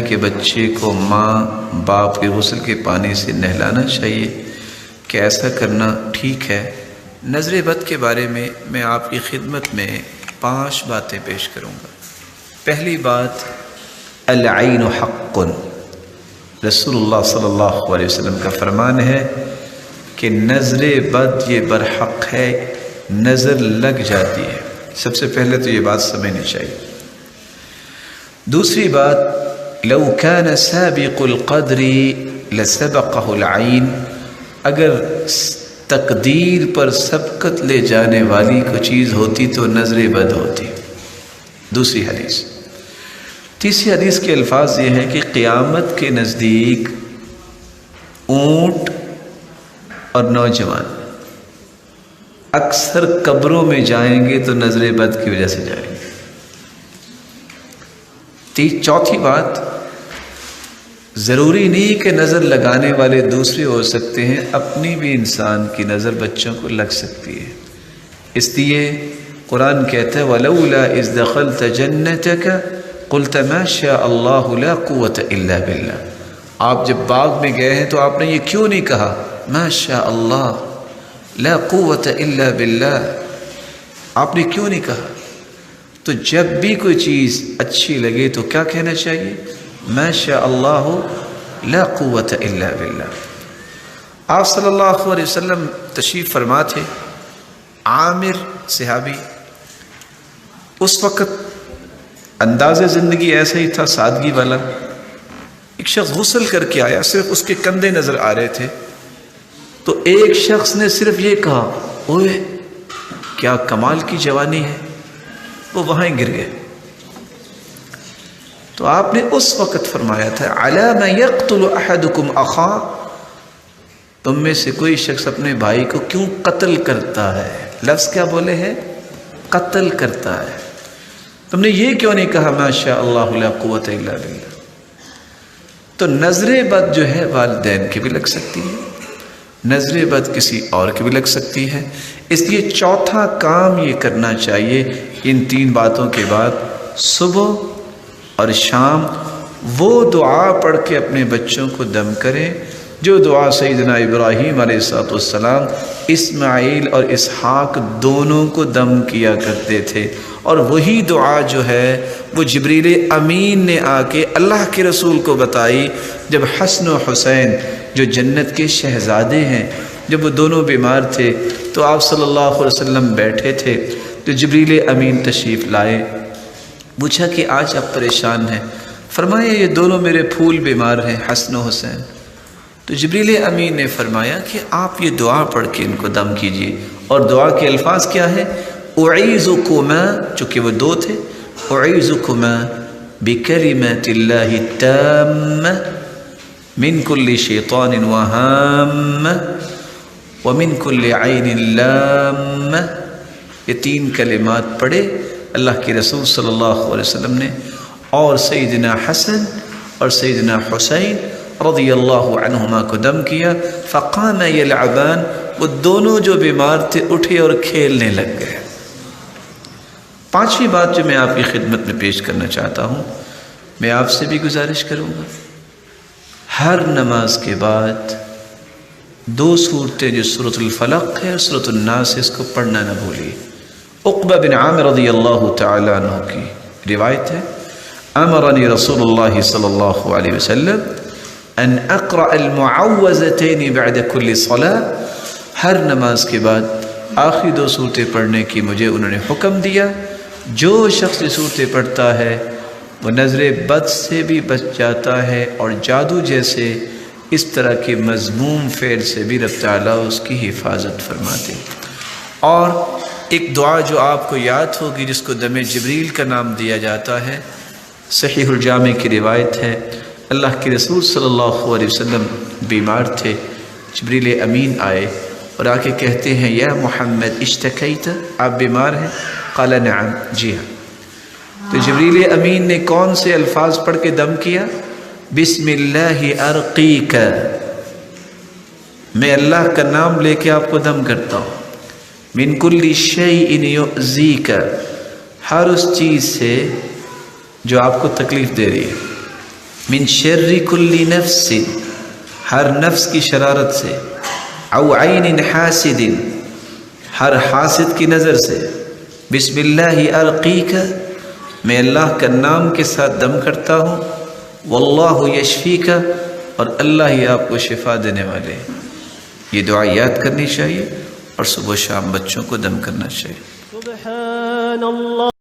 کہ بچے کو ماں باپ کے غسل کے پانی سے نہلانا چاہیے، کہ ایسا کرنا ٹھیک ہے؟ نظر بد کے بارے میں آپ کی خدمت میں 5 باتیں پیش کروں گا۔ پہلی بات، العین حق، رسول اللہ صلی اللہ علیہ وسلم کا فرمان ہے کہ نظر بد یہ برحق ہے، نظر لگ جاتی ہے۔ سب سے پہلے تو یہ بات سمجھنی چاہیے۔ دوسری بات، لو كان سابق القدر لسبقه العین، اگر تقدیر پر سبقت لے جانے والی کوئی چیز ہوتی تو نظر بد ہوتی۔ دوسری حدیث۔ تیسری حدیث کے الفاظ یہ ہیں کہ قیامت کے نزدیک اونٹ اور نوجوان اکثر قبروں میں جائیں گے تو نظر بد کی وجہ سے جائیں گے۔ چوتھی بات، ضروری نہیں کہ نظر لگانے والے دوسرے ہو سکتے ہیں، اپنی بھی انسان کی نظر بچوں کو لگ سکتی ہے۔ اس لیے قرآن کہتا ہے وَلَوْلَا إِذْ دَخَلْتَ جَنَّتَكَ قُلْتَ مَا شَاءَ اللَّهُ لَا قُوَّةَ إِلَّا بِاللَّهِ، آپ جب باغ میں گئے ہیں تو آپ نے یہ کیوں نہیں کہا مَا شَاءَ اللَّهُ لَا قُوَّةَ إِلَّا بِاللَّهِ، آپ نے کیوں نہیں کہا؟ تو جب بھی کوئی چیز اچھی لگے تو کیا کہنا چاہیے؟ ما شاء اللہ لا قوت الا باللہ۔ آپ صلی اللہ علیہ وسلم تشریف فرما تھے، عامر صحابی، اس وقت انداز زندگی ایسا ہی تھا، سادگی والا۔ ایک شخص غسل کر کے آیا، صرف اس کے کندھے نظر آ رہے تھے، تو ایک شخص نے صرف یہ کہا اوئے کیا کمال کی جوانی ہے، وہ وہاں ہی گر گئے۔ تو آپ نے اس وقت فرمایا تھا عَلَى مَا يَقْتُلُ أَحَدُكُمْ أَخَاهُ، تم میں سے کوئی شخص اپنے بھائی کو کیوں قتل کرتا ہے؟ لفظ کیا بولے ہیں؟ قتل کرتا ہے۔ تم نے یہ کیوں نہیں کہا ما شاء اللہ لا قوت الا باللہ؟ تو نظر بد جو ہے والدین کی بھی لگ سکتی ہے، نظر بد کسی اور کی بھی لگ سکتی ہے۔ اس لیے چوتھا کام یہ کرنا چاہیے، ان 3 باتوں کے بعد صبح اور شام وہ دعا پڑھ کے اپنے بچوں کو دم کریں جو دعا سیدنا ابراہیم علیہ السلام اسماعیل اور اسحاق دونوں کو دم کیا کرتے تھے، اور وہی دعا جو ہے وہ جبریل امین نے آ کے اللہ کے رسول کو بتائی جب حسن و حسین جو جنت کے شہزادے ہیں، جب وہ دونوں بیمار تھے تو آپ صلی اللہ علیہ وسلم بیٹھے تھے تو جبریل امین تشریف لائے، پوچھا کہ آج آپ پریشان ہیں؟ فرمایا یہ دونوں میرے پھول بیمار ہیں، حسن و حسین۔ تو جبریل امین نے فرمایا کہ آپ یہ دعا پڑھ کے ان کو دم کیجئے، اور دعا کے الفاظ کیا ہے؟ اعیذکما، چونکہ وہ 2 تھے، اعیذکما بکلمات اللہ التامہ من کل شیطان وہام ومن کل عین لام۔ یہ 3 کلمات پڑھے اللہ کے رسول صلی اللہ علیہ وسلم نے، اور سیدنا حسن اور سیدنا حسین رضی اللہ عنہما کو دم کیا۔ فقام یلعبان، وہ دونوں جو بیمار تھے اٹھے اور کھیلنے لگ گئے۔ 5ویں بات جو میں آپ کی خدمت میں پیش کرنا چاہتا ہوں، میں آپ سے بھی گزارش کروں گا، ہر نماز کے بعد 2 صورتیں جو سورۃ الفلق ہے اور سورۃ الناس ہے، اس کو پڑھنا نہ بھولیے۔ عقبہ بن عامر رضی اللہ تعالیٰ عنہ کی روایت ہے، امرنی رسول اللہ صلی اللہ علیہ وسلم ان اقرأ المعوذتین بعد کل صلاة، ہر نماز کے بعد آخری 2 صورتیں پڑھنے کی مجھے انہوں نے حکم دیا۔ جو شخص یہ صورتیں پڑھتا ہے وہ نظر بد سے بھی بچ جاتا ہے، اور جادو جیسے اس طرح کے مذموم فعل سے بھی رب تعالیٰ اس کی حفاظت فرماتے۔ اور ایک دعا جو آپ کو یاد ہوگی جس کو دم جبریل کا نام دیا جاتا ہے، صحیح الجامع کی روایت ہے، اللہ کے رسول صلی اللہ علیہ وسلم بیمار تھے، جبریل امین آئے اور آ کے کہتے ہیں یا محمد اشتکیت، آپ بیمار ہیں؟ قال نعم، جی ہاں۔ تو جبریل امین نے کون سے الفاظ پڑھ کے دم کیا؟ بسم اللہ ارقیک، میں اللہ کا نام لے کے آپ کو دم کرتا ہوں۔ من کل شیء یؤذیک، ہر اس چیز سے جو آپ کو تکلیف دے رہی ہے۔ من شر کل نفس، ہر نفس کی شرارت سے، او عین حاسد، ہر حاسد کی نظر سے، بسم اللہ ارقیک، میں اللہ کا نام کے ساتھ دم کرتا ہوں، واللہ یشفیک، اور اللہ ہی آپ کو شفا دینے والے ہیں۔ یہ دعا یاد کرنی چاہیے اور صبح و شام بچوں کو دم کرنا چاہیے۔ سبحان اللہ۔